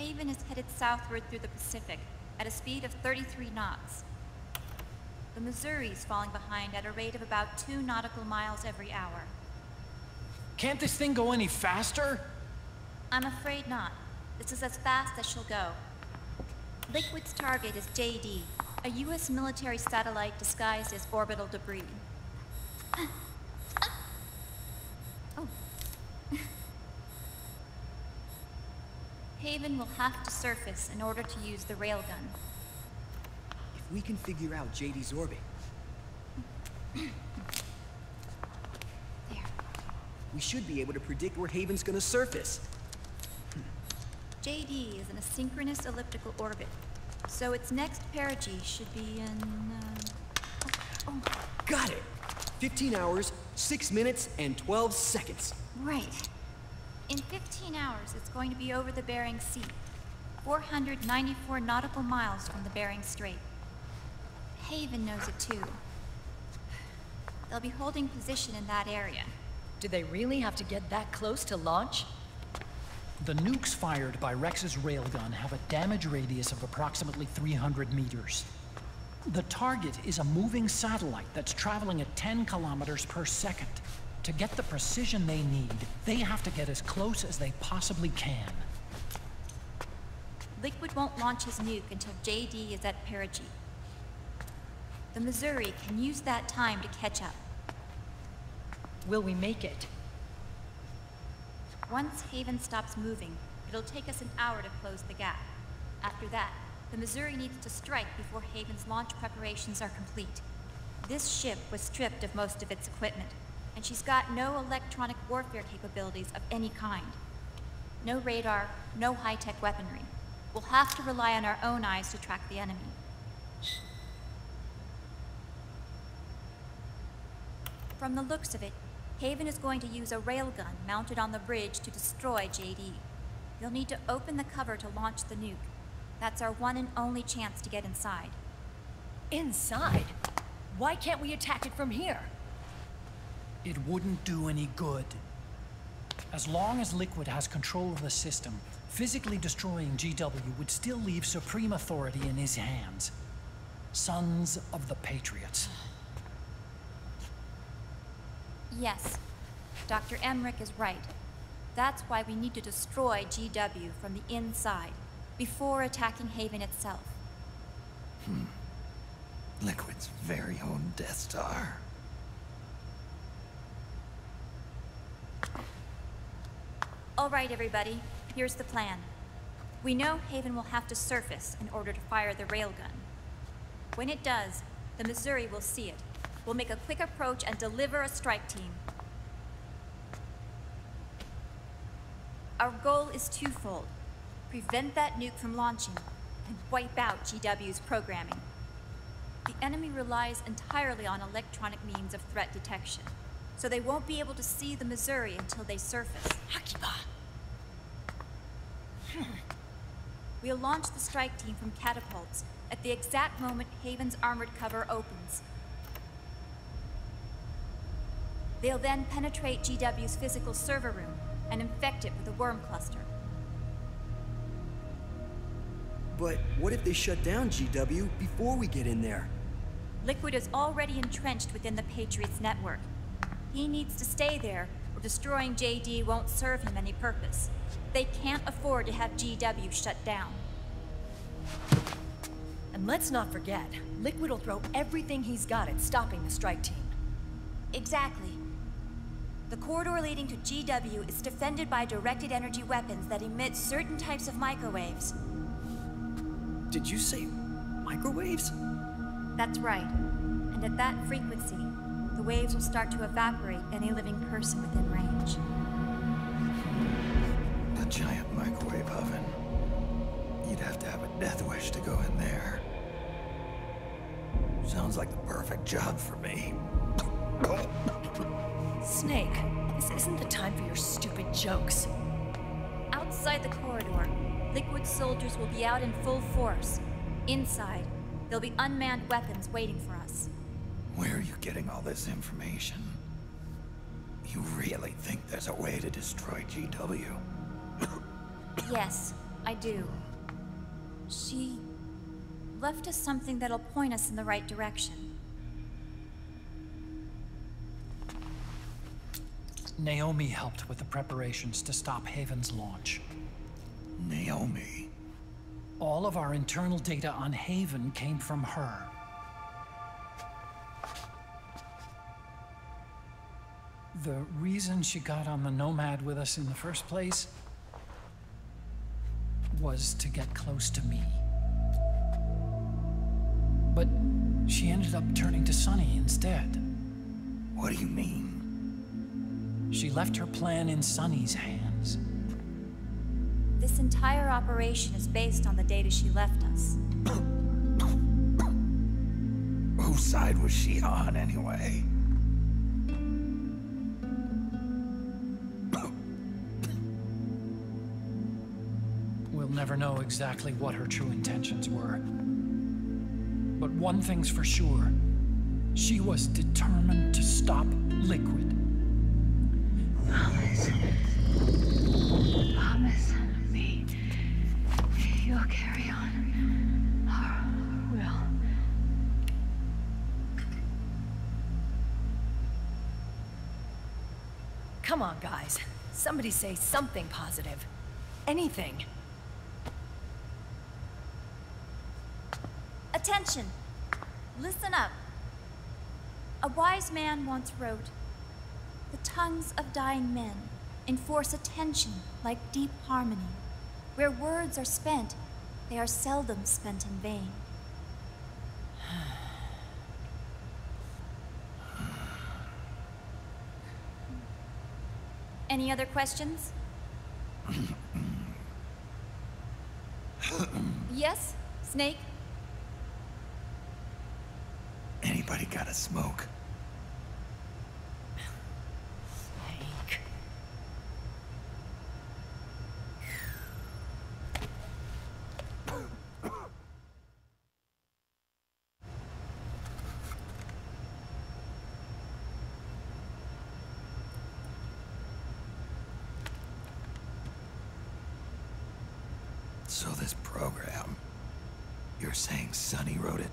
Haven is headed southward through the Pacific at a speed of 33 knots. The Missouri's falling behind at a rate of about 2 nautical miles every hour. Can't this thing go any faster? I'm afraid not. This is as fast as she'll go. Liquid's target is JD, a U.S. military satellite disguised as orbital debris. Oh. Haven will have to surface in order to use the railgun. If we can figure out JD's orbit... There. we should be able to predict where Haven's gonna surface. JD is in a synchronous elliptical orbit, so its next perigee should be in... Got it! 15 hours, 6 minutes, and 12 seconds. Right. In 15 hours, it's going to be over the Bering Sea, 494 nautical miles from the Bering Strait. Haven knows it too. They'll be holding position in that area. Do they really have to get that close to launch? The nukes fired by Rex's railgun have a damage radius of approximately 300 meters. The target is a moving satellite that's traveling at 10 kilometers per second. To get the precision they need, they have to get as close as they possibly can. Liquid won't launch his nuke until JD is at perigee. The Missouri can use that time to catch up. Will we make it? Once Haven stops moving, it'll take us an hour to close the gap. After that, the Missouri needs to strike before Haven's launch preparations are complete. This ship was stripped of most of its equipment, and she's got no electronic warfare capabilities of any kind. No radar, no high-tech weaponry. We'll have to rely on our own eyes to track the enemy. From the looks of it, Haven is going to use a railgun mounted on the bridge to destroy JD. You'll need to open the cover to launch the nuke. That's our one and only chance to get inside. Inside? Why can't we attack it from here? It wouldn't do any good. As long as Liquid has control of the system, physically destroying GW would still leave supreme authority in his hands. Sons of the Patriots. Yes, Dr. Emmerich is right. That's why we need to destroy GW from the inside, before attacking Haven itself. Liquid's very own Death Star. All right, everybody, here's the plan. We know Haven will have to surface in order to fire the railgun. When it does, the Missouri will see it. We'll make a quick approach and deliver a strike team. Our goal is twofold. Prevent that nuke from launching, and wipe out GW's programming. The enemy relies entirely on electronic means of threat detection, so they won't be able to see the Missouri until they surface. We'll launch the strike team from catapults at the exact moment Haven's armored cover opens. They'll then penetrate GW's physical server room and infect it with a worm cluster. But what if they shut down GW before we get in there? Liquid is already entrenched within the Patriots network. He needs to stay there, or destroying JD won't serve him any purpose. They can't afford to have GW shut down. And let's not forget, Liquid will throw everything he's got at stopping the strike team. Exactly. The corridor leading to GW is defended by directed energy weapons that emit certain types of microwaves. Did you say microwaves? That's right. And at that frequency, the waves will start to evaporate any living person within range. A giant microwave oven. You'd have to have a death wish to go in there. Sounds like the perfect job for me. Snake, this isn't the time for your stupid jokes. Outside the corridor, Liquid soldiers will be out in full force. Inside, there'll be unmanned weapons waiting for us. Where are you getting all this information? You really think there's a way to destroy GW? Yes, I do. She left us something that'll point us in the right direction. Naomi helped with the preparations to stop Haven's launch. Naomi? All of our internal data on Haven came from her. The reason she got on the Nomad with us in the first place was to get close to me. But she ended up turning to Sonny instead. What do you mean? She left her plan in Sonny's hands. This entire operation is based on the data she left us. Whose side was she on, anyway? We'll never know exactly what her true intentions were. But one thing's for sure. She was determined to stop Liquid. Promise. Promise me you'll carry on. Or will. Come on, guys. Somebody say something positive. Anything. Attention! Listen up. A wise man once wrote, "The tongues of dying men enforce attention like deep harmony. Where words are spent, they are seldom spent in vain." Any other questions? Yes, Snake? Anybody got a smoke? Snake. So this program, you're saying Sonny wrote it?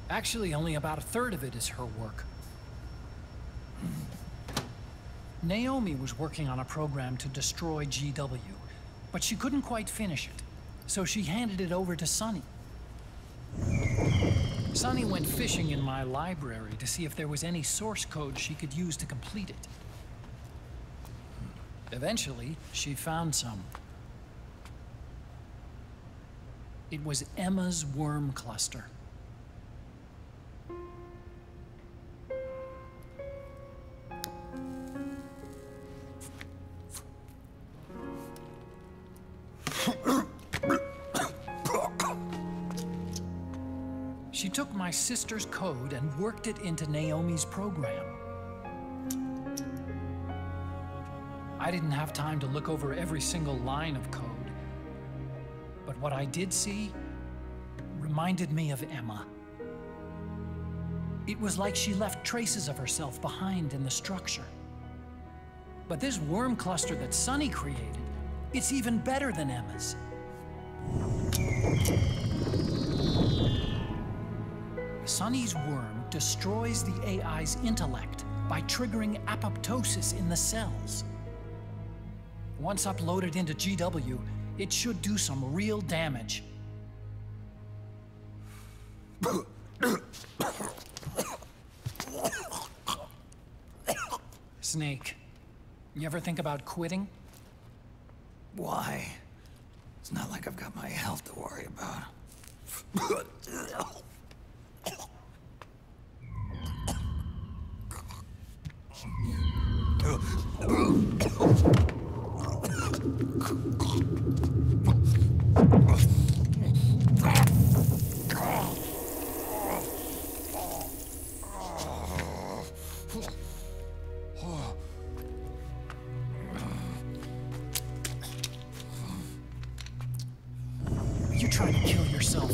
Actually, only about a third of it is her work. Naomi was working on a program to destroy GW, but she couldn't quite finish it, so she handed it over to Sonny. Sonny went fishing in my library to see if there was any source code she could use to complete it. Eventually, she found some. It was Emma's worm cluster. She took my sister's code and worked it into Naomi's program. I didn't have time to look over every single line of code, but what I did see reminded me of Emma. It was like she left traces of herself behind in the structure. But this worm cluster that Sonny created, it's even better than Emma's. Sonny's worm destroys the AI's intellect by triggering apoptosis in the cells. Once uploaded into GW, it should do some real damage. Snake, you ever think about quitting? Why? It's not like I've got my health to worry about. Are you trying to kill yourself?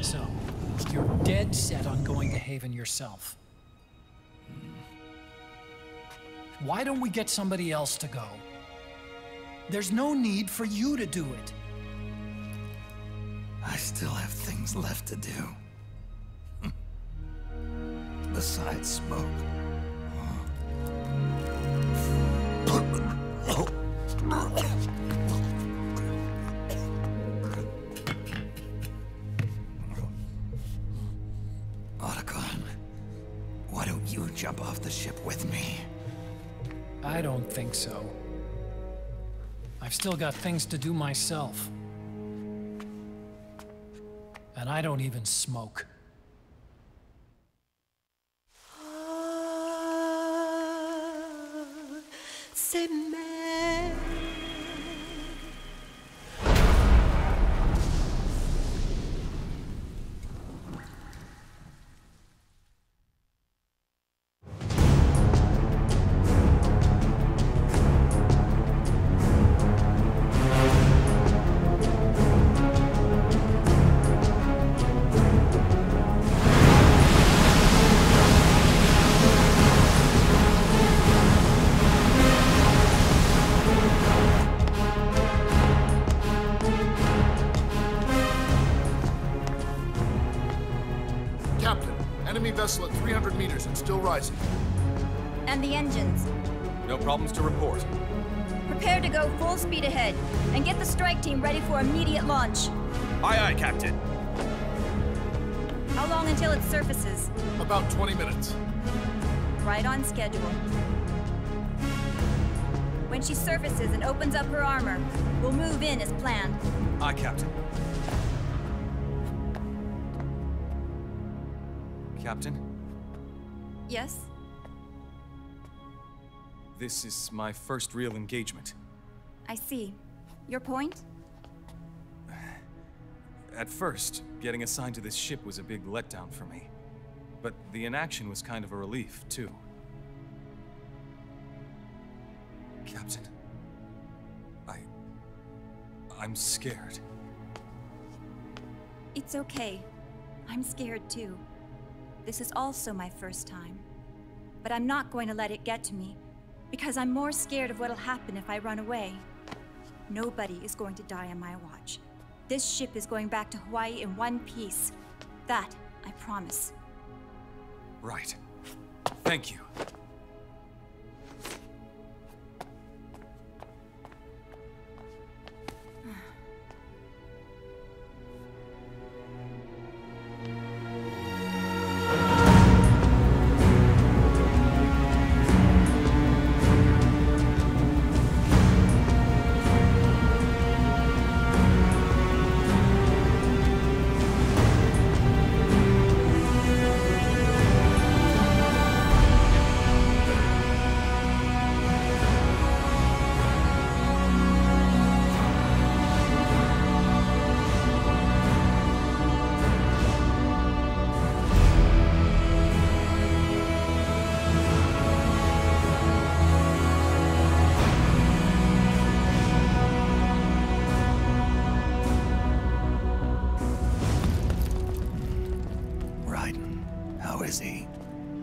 So, you're dead set on going to Haven yourself. Why don't we get somebody else to go? There's no need for you to do it. I still have things left to do. Besides smoke. Otacon, why don't you jump off the ship with me? I don't think so. I've still got things to do myself. And I don't even smoke. Vessel at 300 meters and still rising. And the engines? No problems to report. Prepare to go full speed ahead, and get the strike team ready for immediate launch. Aye, aye, Captain. How long until it surfaces? About 20 minutes. Right on schedule. When she surfaces and opens up her armor, we'll move in as planned. Aye, Captain. Captain? Yes? This is my first real engagement. I see. Your point? At first, getting assigned to this ship was a big letdown for me. But the inaction was kind of a relief, too. Captain, I'm scared. It's okay. I'm scared too. This is also my first time. But I'm not going to let it get to me, because I'm more scared of what'll happen if I run away. Nobody is going to die on my watch. This ship is going back to Hawaii in one piece. That, I promise. Right. Thank you.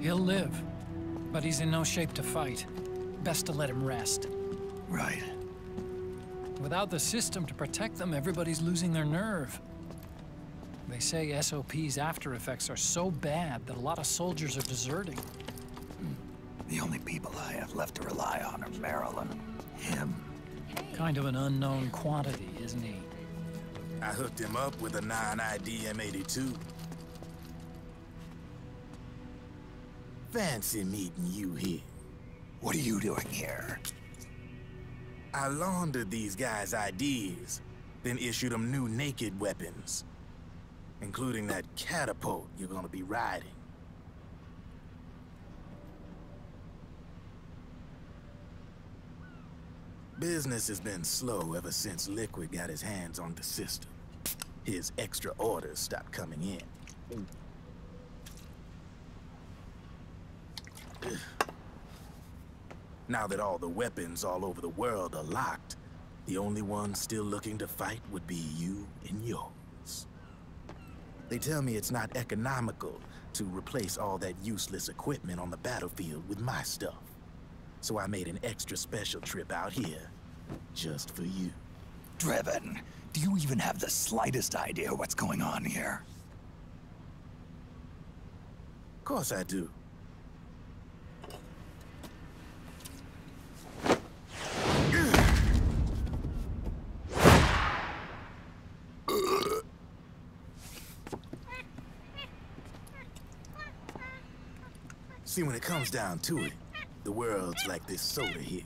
He'll live, but he's in no shape to fight. Best to let him rest. Right. Without the system to protect them, everybody's losing their nerve. They say SOP's after effects are so bad that a lot of soldiers are deserting. The only people I have left to rely on are Marilyn, him. Kind of an unknown quantity, isn't he? I hooked him up with a 9ID M82. Fancy meeting you here. What are you doing here? I laundered these guys' IDs, then issued them new naked weapons, including that catapult you're gonna be riding. Business has been slow ever since Liquid got his hands on the system. His extra orders stopped coming in. Now that all the weapons all over the world are locked, the only ones still looking to fight would be you and yours. They tell me it's not economical to replace all that useless equipment on the battlefield with my stuff. So I made an extra special trip out here, just for you. Driven, do you even have the slightest idea what's going on here? Of course I do. See, when it comes down to it, the world's like this soda here.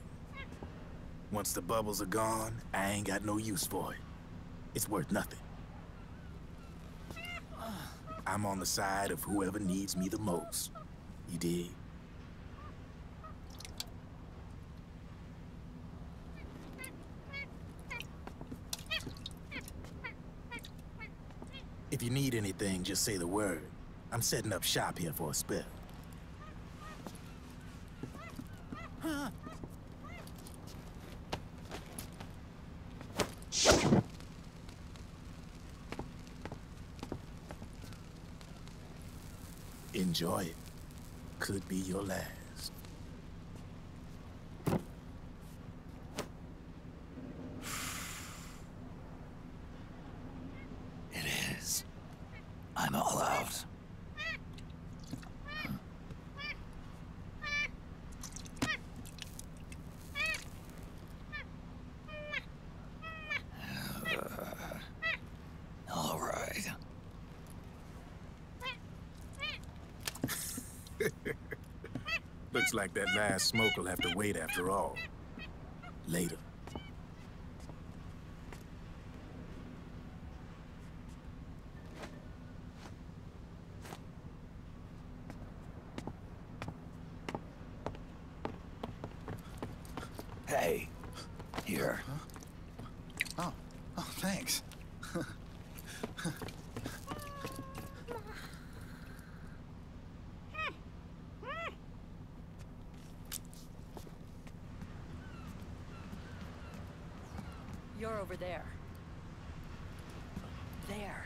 Once the bubbles are gone, I ain't got no use for it. It's worth nothing. I'm on the side of whoever needs me the most. You dig? If you need anything, just say the word. I'm setting up shop here for a spell. Enjoy it. Could be your last. It is. I'm all out. All right. Looks like that last smoke will have to wait after all. Later. Hey, here. Huh? Oh, thanks. You're over there. There.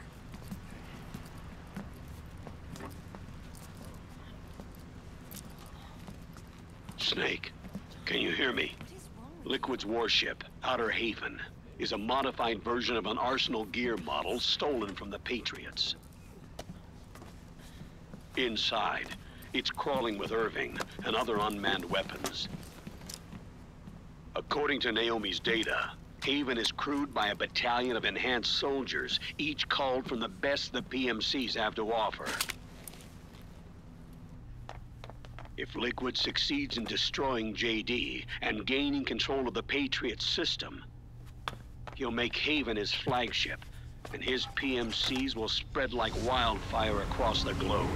Snake, can you hear me? Liquid's warship, Outer Haven, is a modified version of an Arsenal gear model stolen from the Patriots. Inside, it's crawling with Irving and other unmanned weapons. According to Naomi's data, Haven is crewed by a battalion of enhanced soldiers, each culled from the best the PMCs have to offer. If Liquid succeeds in destroying JD and gaining control of the Patriots system, he'll make Haven his flagship, and his PMCs will spread like wildfire across the globe.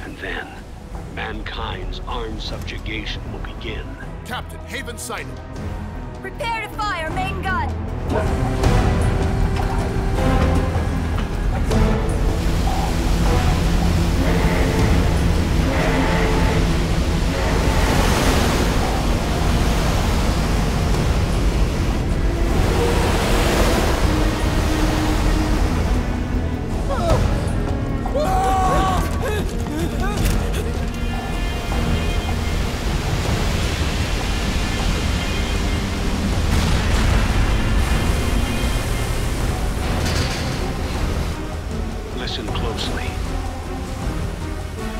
And then, mankind's armed subjugation will begin. Captain, Haven sighted. Prepare to fire, main gun! Listen closely.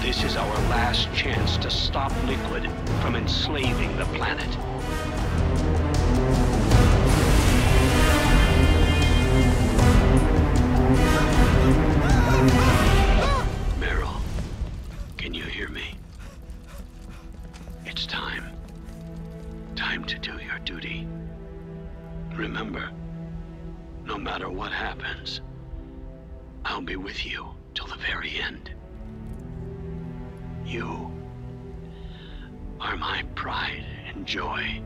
This is our last chance to stop Liquid from enslaving the planet. Meryl, can you hear me? It's time. Time to do your duty. Remember, no matter what happens, I'll be with you till the very end. You are my pride and joy.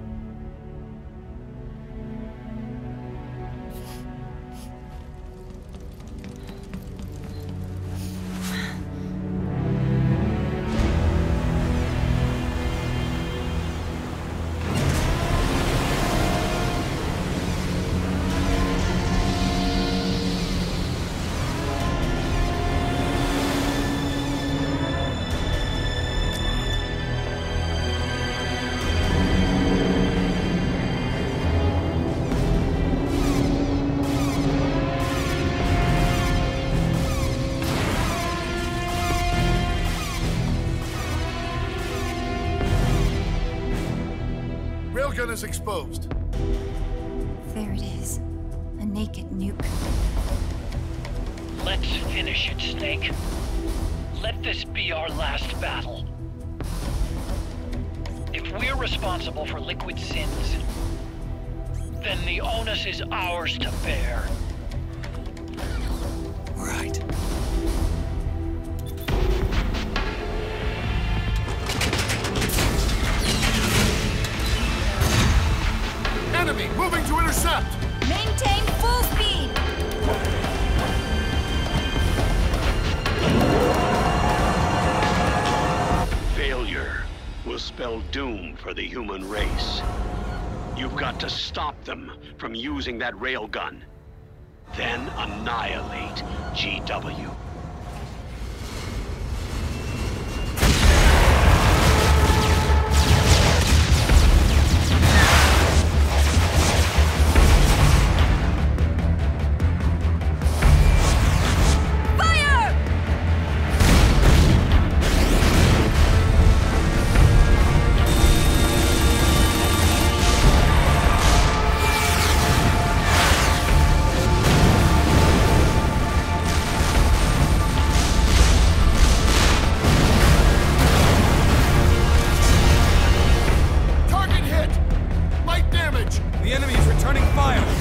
is exposed. There it is. A naked nuke. Let's finish it, Snake. Let this be our last battle. If we're responsible for Liquid's sins, then the onus is ours to bear. Right. Enemy moving to intercept! Maintain full speed! Failure will spell doom for the human race. You've got to stop them from using that railgun. Then annihilate GW. The enemy is returning fire!